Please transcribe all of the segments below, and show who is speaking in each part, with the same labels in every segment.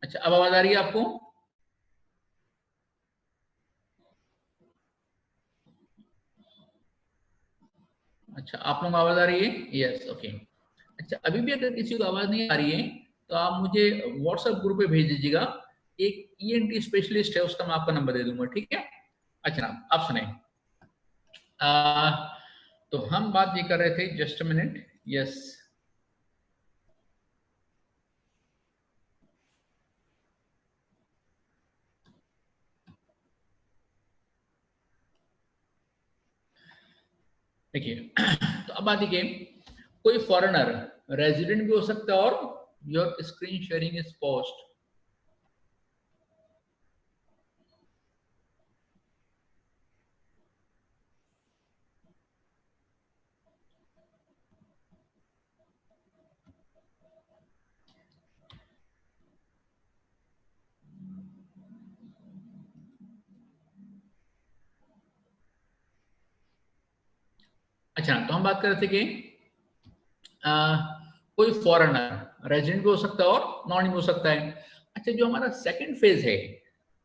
Speaker 1: अच्छा, अब आवाज आ रही है आपको? अच्छा, आप लोगों को आवाज आ रही है? Yes, okay. अच्छा, अभी भी अगर किसी को आवाज नहीं आ रही है तो आप मुझे व्हाट्सएप ग्रुप पे भेज दीजिएगा। एक ईएनटी स्पेशलिस्ट है, उसका मैं आपका नंबर दे दूंगा, ठीक है? अच्छा, आप सुने। तो हम बात ये कर रहे थे, जस्ट मिनट। यस। देखिए, तो अब बात देखिए, कोई फॉरेनर रेजिडेंट भी हो सकता है और your screen sharing is post. अच्छा, तो हम बात कर रहे थे कि आ, कोई फॉरेनर रेजिडेंट भी हो सकता है और नॉन भी हो सकता है। अच्छा, जो हमारा सेकंड फेज है,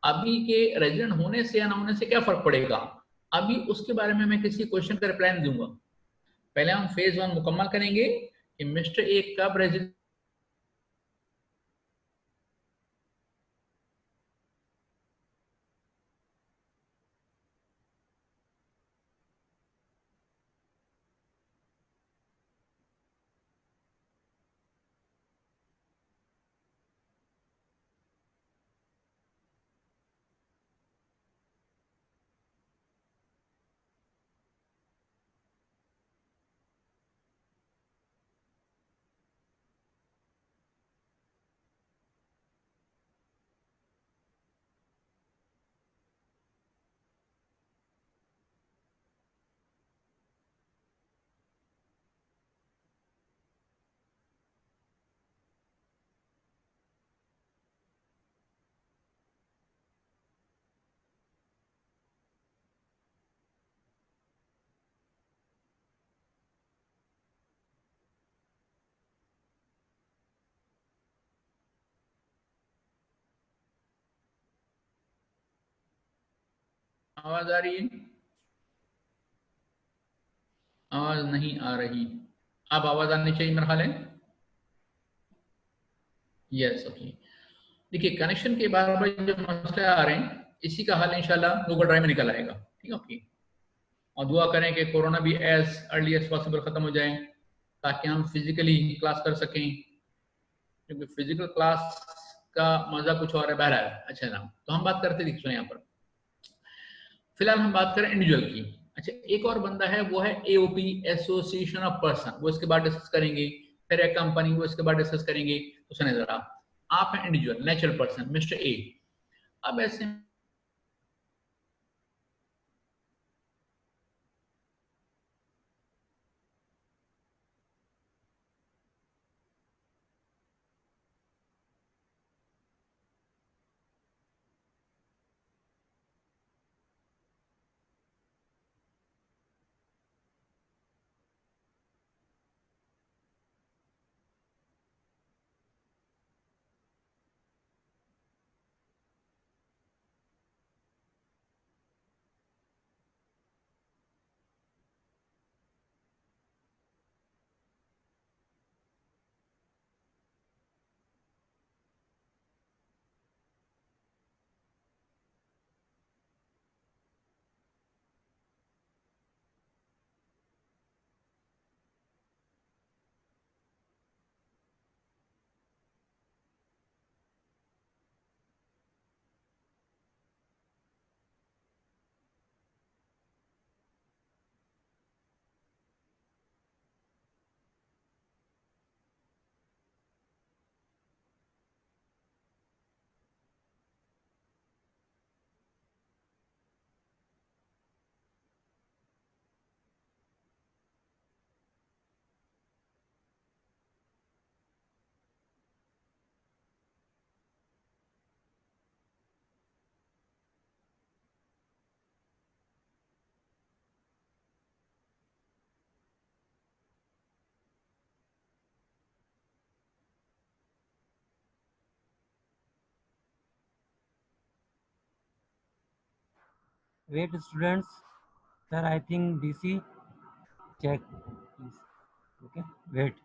Speaker 1: अभी के रेजिडेंट होने से या ना होने से क्या फर्क पड़ेगा, अभी उसके बारे में मैं किसी क्वेश्चन का रिप्लाई नहीं दूंगा। पहले हम फेज वन मुकम्मल करेंगे कि मिस्टर ए कब रेजिडेंट। आवाज आ रही है? आवाज नहीं आ रही। अब आवाज आनी चाहिए मेरा ख्याल है। Yes, okay. देखिए, कनेक्शन के बार बार जो मसले आ रहे हैं, इसी का हल इंशाल्लाह गूगल ड्राइव में निकल आएगा, ठीक है? ओके। और दुआ करें कि कोरोना भी एज अर्ली एज पॉसिबल खत्म हो जाए, ताकि हम फिजिकली क्लास कर सकें, क्योंकि फिजिकल क्लास का मजा कुछ और है। बहरहाल, अच्छा ना, तो हम बात करते देखिए यहाँ पर, फिलहाल हम बात करें इंडिविजुअल की। अच्छा, एक और बंदा है, वो है एओपी, एसोसिएशन ऑफ पर्सन, वो इसके बाद डिस्कस करेंगे। फिर एक कंपनी, वो इसके बाद डिस्कस करेंगे। तो सुने जरा, आप हैं individual natural person mister A. अब ऐसे
Speaker 2: Wait, students. Sir, I think DC. Check, please. Okay. Wait.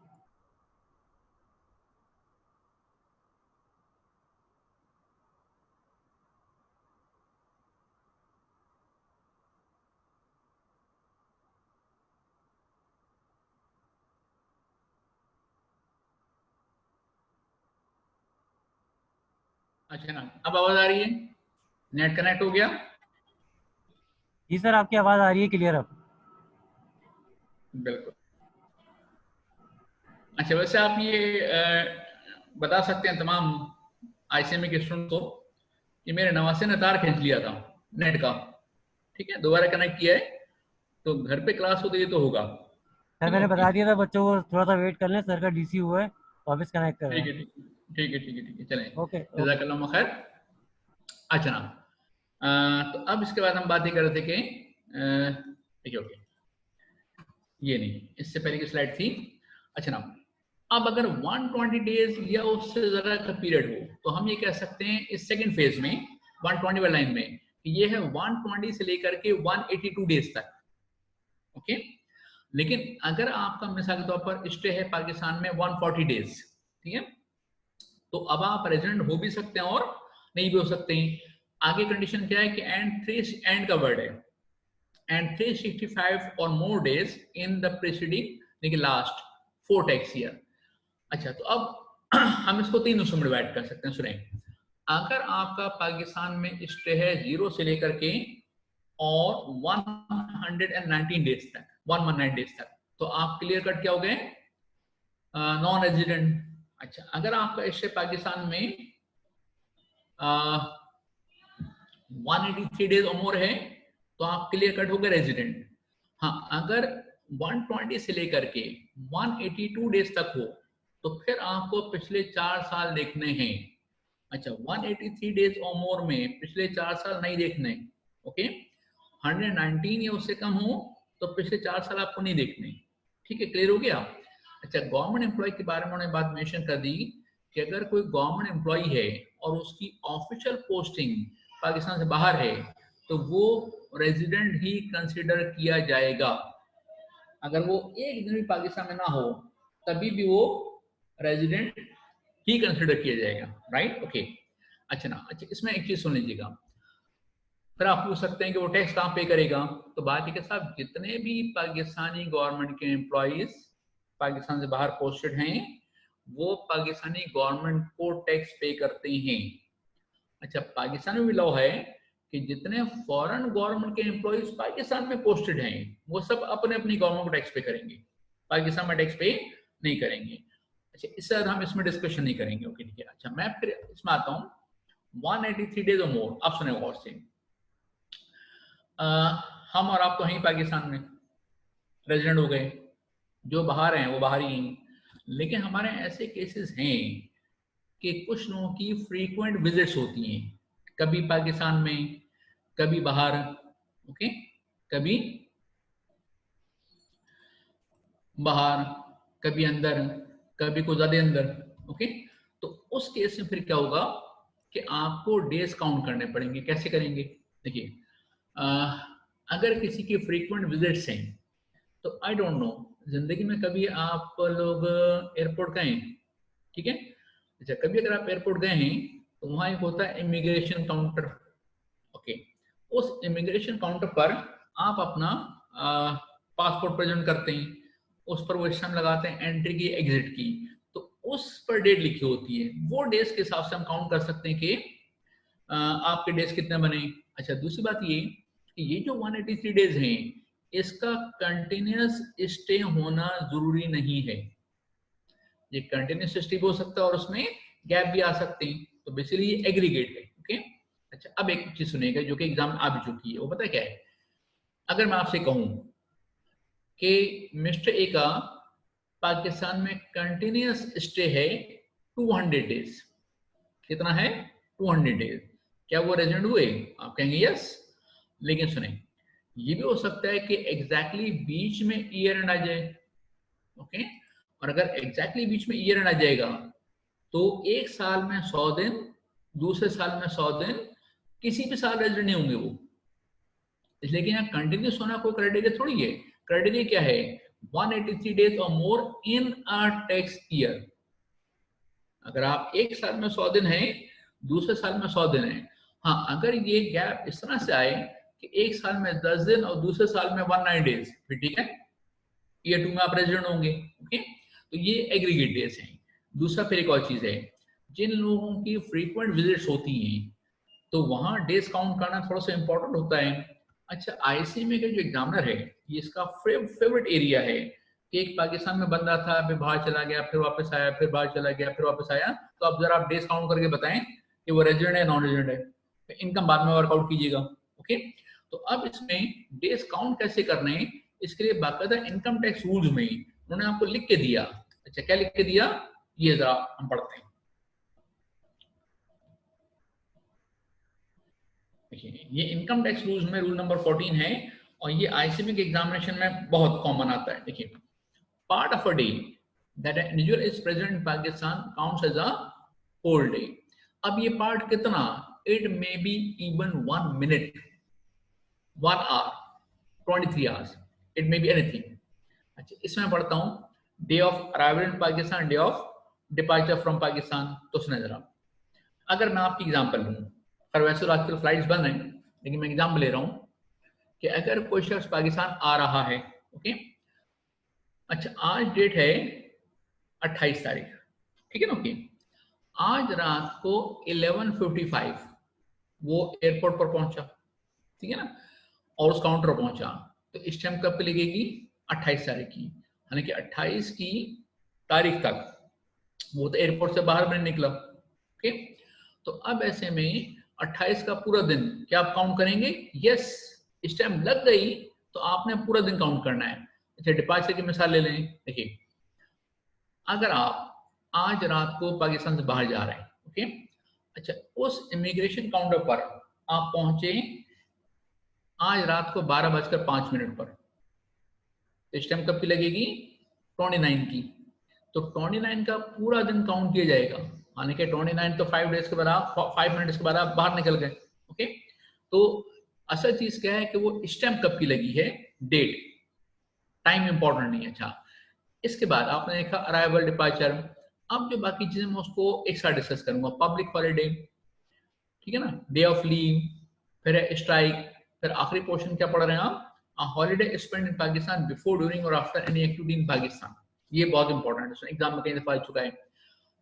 Speaker 1: अच्छा ना, अब आवाज आ रही है? नेट कनेक्ट हो गया?
Speaker 2: जी सर, आपकी आवाज़ आ रही है क्लियर अब।
Speaker 1: बिल्कुल। अच्छा, वैसे आप ये बता सकते हैं तमाम आईसीएमई के स्टूडेंट को कि मेरे नवासे ने तार खींच लिया था नेट का, ठीक है, दोबारा कनेक्ट किया है, तो घर पे क्लास होती है तो होगा।
Speaker 2: सर
Speaker 1: ठीक है,
Speaker 2: मैंने
Speaker 1: ओके।
Speaker 2: बता दिया था बच्चों को, थोड़ा सा वेट कर लें, सर का डीसी हुआ है, वापस कनेक्ट कर रहे
Speaker 1: ठीक
Speaker 2: हैं।
Speaker 1: है, ठीक है, ठीक है, ठीक है, ठीक है, चलें।
Speaker 2: Okay okay.
Speaker 1: जज़ाकल्लाह खैर। अच्छा ना, तो अब इसके बाद हम बात ही कर रहे थे कि ठीक है, ओके, ये नहीं, इससे पहले की स्लाइड थी। अच्छा ना, अब अगर 120 डेज या उससे ज्यादा का पीरियड हो तो हम ये कह सकते हैं इस सेकंड फेज में 120 वाली लाइन में कि ये है 120 से लेकर के 182 डेज तक, ओके। लेकिन अगर आपका मिसाल के तौर पर स्टे है पाकिस्तान में 140 डेज, ठीक है, तो अब आप रेजिडेंट हो भी सकते हैं और नहीं भी हो सकते हैं। आगे कंडीशन क्या है कि एंड का वर्ड है, and 365 or more days in the preceding लेकिन लास्ट 4 टैक्स ईयर। अच्छा, तो अब हम इसको तीन हिस्सों में डिवाइड कर सकते हैं, सुने। अगर आपका पाकिस्तान में स्टे है 0 से लेकर के और 119 डेज तक, 119 डेज तक, तो आप क्लियर कट क्या हो गए? Non resident. अच्छा, अगर आपका स्टे पाकिस्तान में 183 डेज और मोर है तो आप क्लियर कट हो गए रेजिडेंट। हाँ, अगर 120 से लेकर के 182 डेज तक हो तो फिर आपको पिछले 4 साल देखने हैं। अच्छा, 183 डेज और मोर में पिछले 4 साल नहीं देखने, ओके। 119 या उससे कम हो तो पिछले 4 साल आपको नहीं देखने, ठीक है, क्लियर हो गया। अच्छा, गवर्नमेंट एम्प्लॉय के बारे में उन्होंने बात मेंशन कर दी कि अगर कोई गवर्नमेंट एम्प्लॉय है और उसकी ऑफिशियल पोस्टिंग पाकिस्तान से बाहर है तो वो रेजिडेंट ही कंसिडर किया जाएगा। अगर वो एक दिन भी पाकिस्तान में ना हो तभी भी वो रेजिडेंट ही कंसिडर किया जाएगा, राइट, ओके। अच्छा ना, अच्छा, इसमें एक चीज सुन लीजिएगा। फिर आप पूछ सकते हैं कि वो टैक्स कहाँ पे करेगा, तो बात है कि साहब जितने भी पाकिस्तानी गवर्नमेंट के एम्प्लॉयज पाकिस्तान से बाहर पोस्टेड हैं वो पाकिस्तानी गवर्नमेंट को टैक्स पे करते हैं। अच्छा, पाकिस्तान में भी लॉ है कि जितने फॉरेन गवर्नमेंट के एम्प्लॉयज पाकिस्तान में पोस्टेड हैं वो सब अपने अपनी गवर्नमेंट को टैक्स पे करेंगे, पाकिस्तान में टैक्स पे नहीं करेंगे। अच्छा, इससे हम इसमें डिस्कशन नहीं करेंगे, ओके, ठीक है। अच्छा, मैं फिर इसमें आता हूँ 183 डेज और मोर। आप सुने गौर से, हम और आप तो हैं पाकिस्तान में, रेजिडेंट हो गए, जो बाहर हैं वो बाहर ही हैं, लेकिन हमारे ऐसे केसेस हैं कि कुछ लोगों की फ्रीक्वेंट विजिट्स होती हैं, कभी पाकिस्तान में, कभी बाहर, ओके, कभी बाहर, कभी अंदर, कभी कुछ ज्यादा अंदर, ओके। तो उस केस में फिर क्या होगा कि आपको डेज काउंट करने पड़ेंगे। कैसे करेंगे? देखिए, अगर किसी की फ्रीक्वेंट विजिट्स हैं तो आई डोंट नो, जिंदगी में कभी आप लोग एयरपोर्ट गए, ठीक है। अच्छा, कभी अगर आप एयरपोर्ट गए हैं तो वहां एक होता है इमिग्रेशन काउंटर, ओके। उस इमिग्रेशन काउंटर पर आप अपना पासपोर्ट प्रेजेंट करते हैं, उस पर वो स्टैम्प लगाते हैं एंट्री की एग्जिट की, तो उस पर डेट लिखी होती है, वो डेज के हिसाब से हम काउंट कर सकते हैं कि आपके डेज कितने बने। अच्छा, दूसरी बात ये कि ये जो 183 डेज हैं इसका कंटिन्यूस स्टे होना जरूरी नहीं है, ये कंटिन्यूस स्टे भी हो सकता है और उसमें गैप भी आ सकते हैं, तो बेसिकली ये एग्रीगेट है, ओके। अच्छा, अब एक चीज सुनिएगा जो कि एग्जाम में आ भी चुकी है, वो पता है क्या है? अगर मैं आपसे कहूं कि मिस्टर ए का पाकिस्तान में कंटिन्यूस स्टे है 200 डेज, कितना है? 200 डेज। क्या वो रेजिडेंट हुए? आप कहेंगे यस। लेकिन सुने, ये भी हो सकता है कि एग्जैक्टली बीच में ईयर एंड आ जाए, ओके। और अगर एग्जैक्टली बीच में ईयर एंड आ जाएगा तो एक साल में 100 दिन, दूसरे साल में 100 दिन, किसी भी साल रेजिडेंट नहीं होंगे वो, लेकिन यहाँ कंटिन्यूस होना कोई क्राइटेरिया थोड़ी है। क्राइटेरिया क्या है? 183 डेज और मोर इन अ टैक्स ईयर। अगर आप एक साल में 100 दिन हैं, दूसरे साल में 100 दिन हैं, हाँ अगर ये गैप इस तरह से आए कि एक साल में 10 दिन और दूसरे साल में 19 डेज, फिर ठीक है, ईयर 2 में आप रेजिडेंट होंगे। ओके, तो ये एग्रीगेट डेज हैं। दूसरा फिर एक और चीज है, जिन लोगों की फ्रीक्वेंट विजिट्स होती हैं तो वहां डेज काउंट करना थोड़ा सा इंपॉर्टेंट होता है। अच्छा, आईसीएमए का जो एग्जामिनर है, ये इसका फेवरेट एरिया है कि एक पाकिस्तान में बंदा था, फिर बाहर चला गया, फिर वापस आया, फिर बाहर चला गया, फिर वापस आया, तो अब जरा आप डेज काउंट करके बताएं कि वो रेजिडेंट है नॉन रेजिडेंट है। तो इनकम बाद में वर्कआउट कीजिएगा। ओके, तो अब इसमें डेज काउंट कैसे करने हैं, इसके लिए बाकायदा इनकम टैक्स रूल्स में उन्होंने आपको लिख के दिया। अच्छा, क्या लिख के दिया, ये जरा हम पढ़ते हैं। ये इनकम टैक्स रूल्स में रूल नंबर 14 है और ये आईसीएमए के एग्जामिनेशन में बहुत कॉमन आता है। देखिए, part of a day that an individual is present in Pakistan counts as a whole day. अब ये पार्ट कितना, it may be even 1 minute, 1 hour, 23 hours, it may be anything. अच्छा, इसमें पढ़ता हूँ day of arrival in Pakistan, day of departure from Pakistan. तो सुने जरा, अगर मैं आपकी एग्जांपल लूं, पर वैसे तो आजकल फ्लाइट्स बंद हैं, लेकिन मैं एग्जाम्पल ले रहा हूं कि अगर कोई शख्स पाकिस्तान आ रहा है, ओके, अच्छा आज डेट है 28 तारीख, ठीक है ना, ओके, आज रात को 11:55 वो एयरपोर्ट पर पहुंचा, ठीक है ना, और उस काउंटर पर पहुंचा, तो इस टाइम कब पे लगेगी, 28 तारीख की, हालांकि 28 की तारीख तक वो तो एयरपोर्ट से बाहर भी नहीं निकला। ओके, तो अब ऐसे में 28 का पूरा दिन क्या आप काउंट करेंगे? यस, इस टाइम लग गई तो आपने पूरा दिन काउंट करना है। अच्छा, डिपार्चर की मिसाल ले लें। देखिए, अगर आप आज रात को पाकिस्तान से बाहर जा रहे हैं, ओके, अच्छा उस इमिग्रेशन काउंटर पर आप पहुंचे आज रात को 12:05 पर, इस टाइम कब की लगेगी, 29 की, तो 29 का पूरा दिन काउंट किया जाएगा। हालांकि 29 तो 5 डेज के बाद आप 5 मिनट्स के बाद आप बाहर निकल गए। ओके, तो असल चीज क्या है कि वो स्टैम्प कब की लगी है, डेट, टाइम इंपॉर्टेंट नहीं है। अच्छा, इसके बाद आपने देखा अराइवल, डिपार्चर। अब जो बाकी चीजें मैं उसको एक साथ डिस्कस करूंगा। पब्लिक हॉलीडे, ठीक है ना, डे ऑफ लीव, फिर स्ट्राइक, फिर आखिरी पोर्शन क्या पढ़ रहे हैं आप, holiday spend in Pakistan before, during और after any activity in Pakistan. ये बहुत इंपॉर्टेंट है, एग्जाम में कई दफा आ चुका है।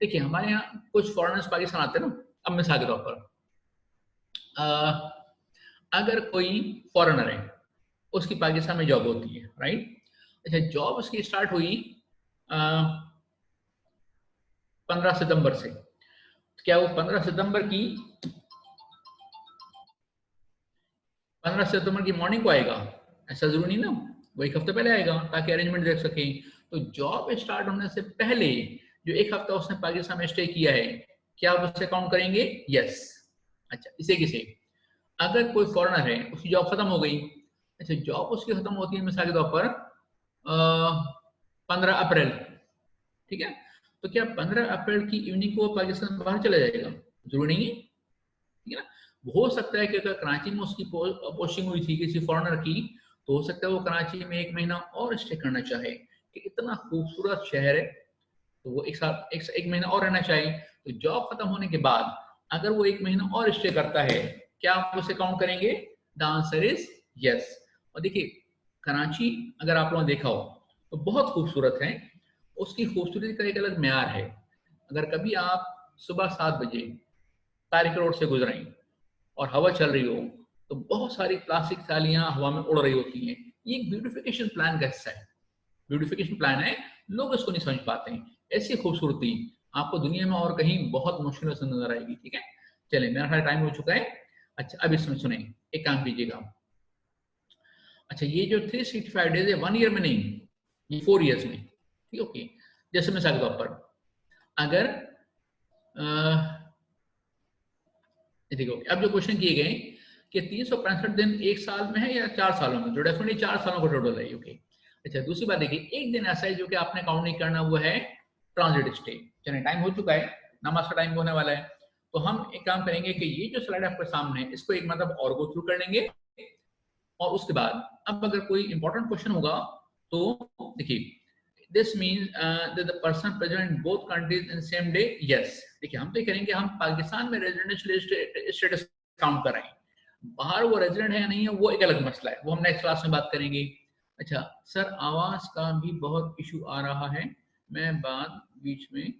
Speaker 1: देखिए, हमारे यहाँ कुछ फॉरेनर्स पाकिस्तान आते हैं ना, अब मिसाल के तौर पर अगर कोई फॉरेनर है, उसकी पाकिस्तान में जॉब होती है, राइट। अच्छा, जॉब उसकी स्टार्ट हुई 15 सितंबर से, तो क्या वो 15 सितंबर की 15 सितंबर की मॉर्निंग को आएगा? ऐसा जरूरी नहीं ना, वो एक हफ्ते पहले आएगा ताकि अरेंजमेंट देख सके। तो जॉब स्टार्ट होने से पहले जो एक हफ्ता उसने पाकिस्तान में स्टे किया है, क्या आप उससे काउंट करेंगे? यस। अच्छा, इसे किसे, अगर कोई फॉरेनर है, उसकी जॉब खत्म हो गई, अच्छा जॉब उसकी खत्म होती है मिसाल के तौर पर 15 अप्रैल, ठीक है, तो क्या 15 अप्रैल की इवनिंग को पाकिस्तान बाहर चला जाएगा? जरूरी नहीं है, ठीक है ना। हो सकता है कि अगर कराची में उसकी पोस्टिंग हुई थी किसी फॉरेनर की, तो हो सकता है वो कराची में 1 महीना और स्टे करना चाहे कि इतना खूबसूरत शहर है, तो वो एक साथ एक महीना और रहना चाहे। तो जॉब खत्म होने के बाद अगर वो 1 महीना और स्टे करता है, क्या आप उसे काउंट करेंगे? The answer is yes. और देखिए, कराची अगर आप लोगों ने देखा हो तो बहुत खूबसूरत है, उसकी खूबसूरती का एक अलग म्यार है। अगर कभी आप सुबह 7 बजे तारिक रोड से गुजरें और हवा चल रही हो, तो बहुत सारी प्लास्टिक थालियां हवा में उड़ रही होती हैं। ये एक ब्यूटिफिकेशन प्लान का हिस्सा है, ब्यूटिफिकेशन प्लान है, लोग इसको नहीं समझ पाते हैं। ऐसी खूबसूरती आपको दुनिया में और कहीं बहुत मुश्किलों से नजर आएगी, ठीक है। चलिए, मेरा सारा टाइम हो चुका है। अच्छा, अब इसमें सुने, एक काम कीजिएगा। अच्छा, ये जो 365 डेज है 1 ईयर में नहीं, ये 4 ईयर्स में, ठीक, ओके। जैसे मिसाल के तौर पर अगर देखो, अब जो क्वेश्चन किए गए कि 365 दिन एक साल में है या 4 सालों में, तो डेफिनेटली 4 सालों का टोटल है, ओके। अच्छा, दूसरी बात देखिए, एक दिन ऐसा है जो कि आपने काउंट नहीं करना, वो है ट्रांजिट स्टे। चलिए, टाइम हो चुका है, नमाज का टाइम होने वाला है, तो हम एक काम करेंगे कि ये जो स्लाइड आपके सामने है, इसको एक मतलब और गो थ्रू कर लेंगे और उसके बाद अब अगर कोई इंपॉर्टेंट क्वेश्चन होगा तो देखिए, this means that the person present in both countries in same day, yes. देखिए हम तो ये करेंगे, हम पाकिस्तान में रेजिडेंशियल स्टेटस काउंट कर रहे हैं, बाहर वो रेजिडेंट है या नहीं है वो एक अलग मसला है, वो हम नेक्स्ट क्लास में बात करेंगे। अच्छा सर, आवाज का भी बहुत इशू आ रहा है, मैं बात बीच में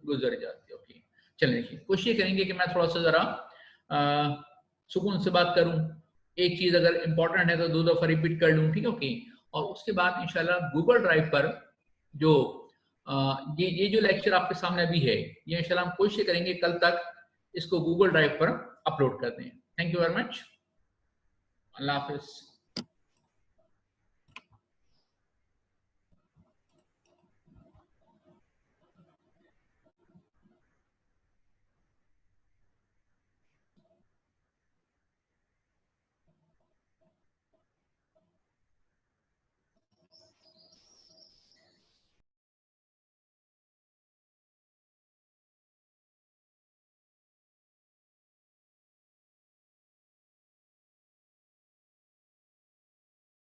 Speaker 1: गुजर जाती है। ओके, चलिए देखिए, कोशिश करेंगे कि मैं थोड़ा सा जरा सुकून से बात करूं, एक चीज अगर इंपॉर्टेंट है तो 2 दफा रिपीट कर लूं, ठीक है। ओके, और उसके बाद इंशाल्लाह गूगल ड्राइव पर जो ये जो लेक्चर आपके सामने अभी है, ये इंशाल्लाह हम कोशिश करेंगे कल तक इसको गूगल ड्राइव पर अपलोड कर दें। Thank you very much, Allah Hafiz.